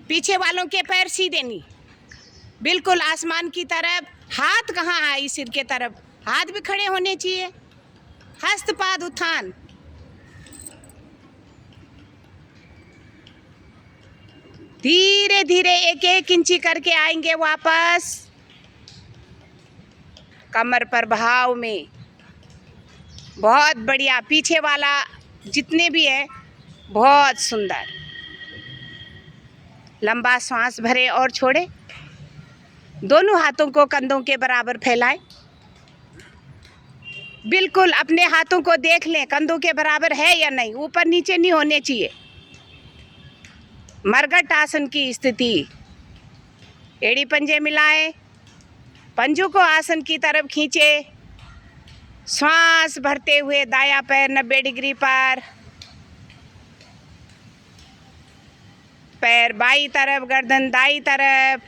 पीछे वालों के पैर सीधे नहीं, बिल्कुल आसमान की तरफ। हाथ कहाँ आई सिर के तरफ, हाथ भी खड़े होने चाहिए। हस्तपाद उत्थान। धीरे धीरे एक एक इंची करके आएंगे वापस, कमर पर भाव में। बहुत बढ़िया। पीछे वाला जितने भी है बहुत सुंदर। लंबा सांस भरे और छोड़े। दोनों हाथों को कंधों के बराबर फैलाएं। बिल्कुल अपने हाथों को देख लें कंधों के बराबर है या नहीं, ऊपर नीचे नहीं होने चाहिए। मरघट आसन की स्थिति। एड़ी पंजे मिलाएं, पंजों को आसन की तरफ खींचे। श्वास भरते हुए दायां पैर 90 डिग्री पर, पैर बाईं तरफ, गर्दन दाईं तरफ।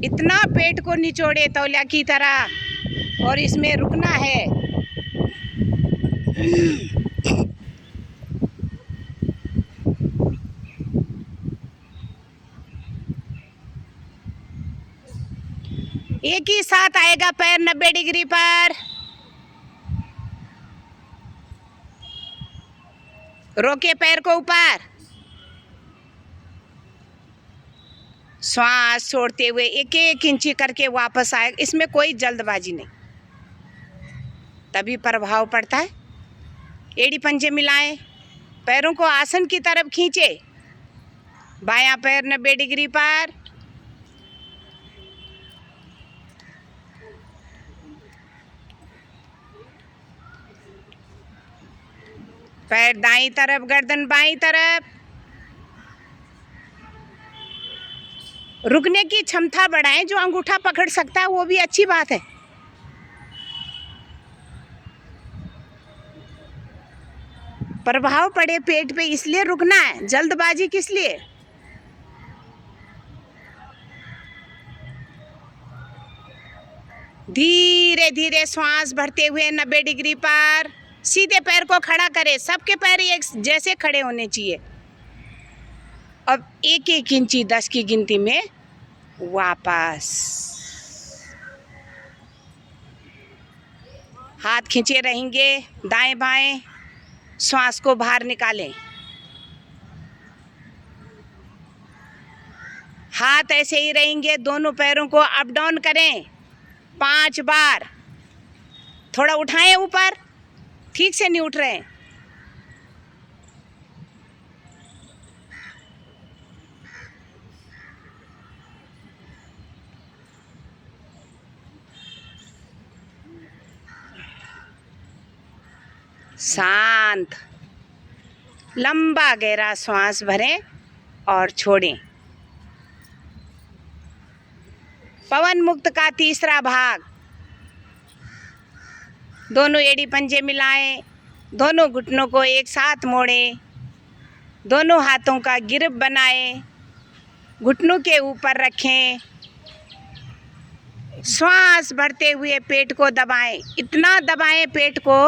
इतना पेट को निचोड़े तौलिया की तरह, और इसमें रुकना है। एक ही साथ आएगा पैर 90 डिग्री पर। रोके पैर को ऊपर। श्वास छोड़ते हुए एक एक इंची करके वापस आए। इसमें कोई जल्दबाजी नहीं, तभी प्रभाव पड़ता है। एड़ी पंजे मिलाएं, पैरों को आसन की तरफ खींचे। बायां पैर 90 डिग्री पर, पैर दाईं तरफ, गर्दन बाईं तरफ। रुकने की क्षमता बढ़ाएं। जो अंगूठा पकड़ सकता है वो भी अच्छी बात है। प्रभाव पड़े पेट पे, इसलिए रुकना है। जल्दबाजी किस लिए? धीरे धीरे श्वास भरते हुए 90 डिग्री पर सीधे पैर को खड़ा करें। सबके पैर एक जैसे खड़े होने चाहिए। अब एक एक इंची 10 की गिनती में वापस। हाथ खींचे रहेंगे दाएं बाएं। श्वास को बाहर निकालें। हाथ ऐसे ही रहेंगे। दोनों पैरों को अप डाउन करें 5 बार। थोड़ा उठाएं ऊपर, ठीक से नहीं उठ रहे हैं। शांत। लंबा गहरा श्वास भरें और छोड़ें। पवन मुक्त का तीसरा भाग। दोनों एड़ी पंजे मिलाएं, दोनों घुटनों को एक साथ मोड़ें, दोनों हाथों का गिरप बनाएं, घुटनों के ऊपर रखें। श्वास भरते हुए पेट को दबाएं। इतना दबाएं पेट को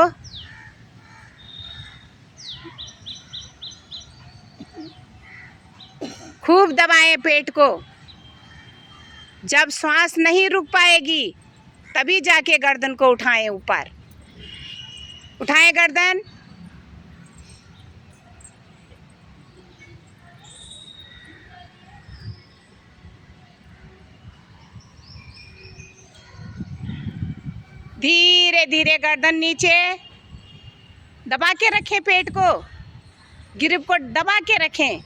खूब दबाएं पेट को। जब श्वास नहीं रुक पाएगी तभी जाके गर्दन को उठाएं ऊपर। उठाएं गर्दन। धीरे धीरे गर्दन नीचे। दबा के रखें पेट को, गिरिप को दबा के रखें।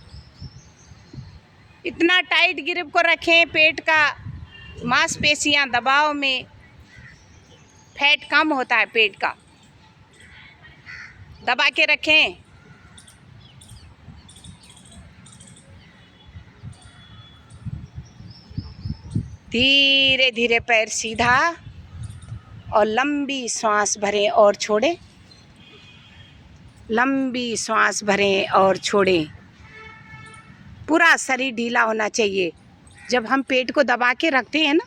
इतना टाइट गिरिप को रखें, पेट का मांसपेशियां दबाव में, फैट कम होता है पेट का। दबा के रखें। धीरे धीरे पैर सीधा और लंबी श्वास भरें और छोड़ें। लंबी श्वास भरें और छोड़ें। पूरा शरीर ढीला होना चाहिए। जब हम पेट को दबा के रखते हैं ना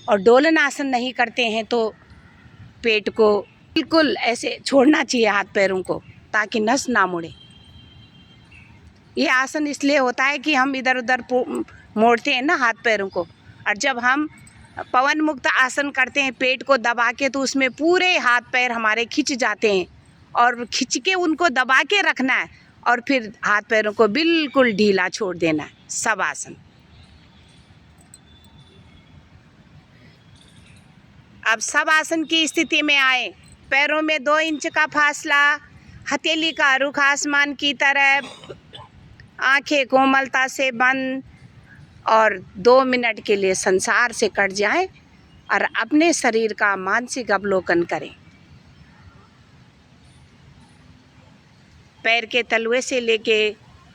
और डोलन आसन नहीं करते हैं तो पेट को बिल्कुल ऐसे छोड़ना चाहिए हाथ पैरों को, ताकि नस ना मुड़े। ये आसन इसलिए होता है कि हम इधर उधर मोड़ते हैं ना हाथ पैरों को, और जब हम पवन मुक्त आसन करते हैं पेट को दबा के, तो उसमें पूरे हाथ पैर हमारे खिंच जाते हैं, और खिंच के उनको दबा के रखना है और फिर हाथ पैरों को बिल्कुल ढीला छोड़ देना है। सब आसन। अब सब आसन की स्थिति में आए। पैरों में 2 इंच का फासला, हथेली का रुख आसमान की तरफ, आंखें कोमलता से बंद, और 2 मिनट के लिए संसार से कट जाएं और अपने शरीर का मानसिक अवलोकन करें। पैर के तलवे से लेके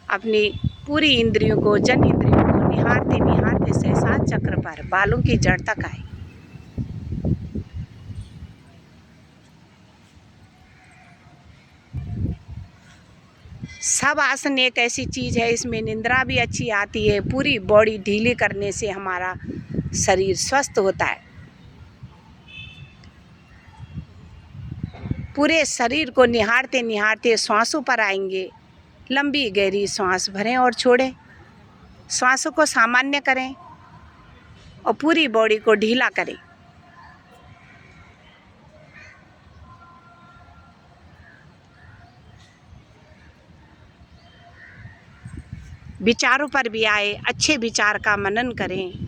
अपनी पूरी इंद्रियों को, जन इंद्रियों को निहारते निहारते सहसा चक्र पर बालों की जड़ तक आए। सब आसन एक ऐसी चीज़ है, इसमें निंद्रा भी अच्छी आती है। पूरी बॉडी ढीली करने से हमारा शरीर स्वस्थ होता है। पूरे शरीर को निहारते निहारते श्वासों पर आएंगे। लंबी गहरी श्वास भरें और छोड़ें। श्वासों को सामान्य करें और पूरी बॉडी को ढीला करें। विचारों पर भी आए, अच्छे विचार का मनन करें।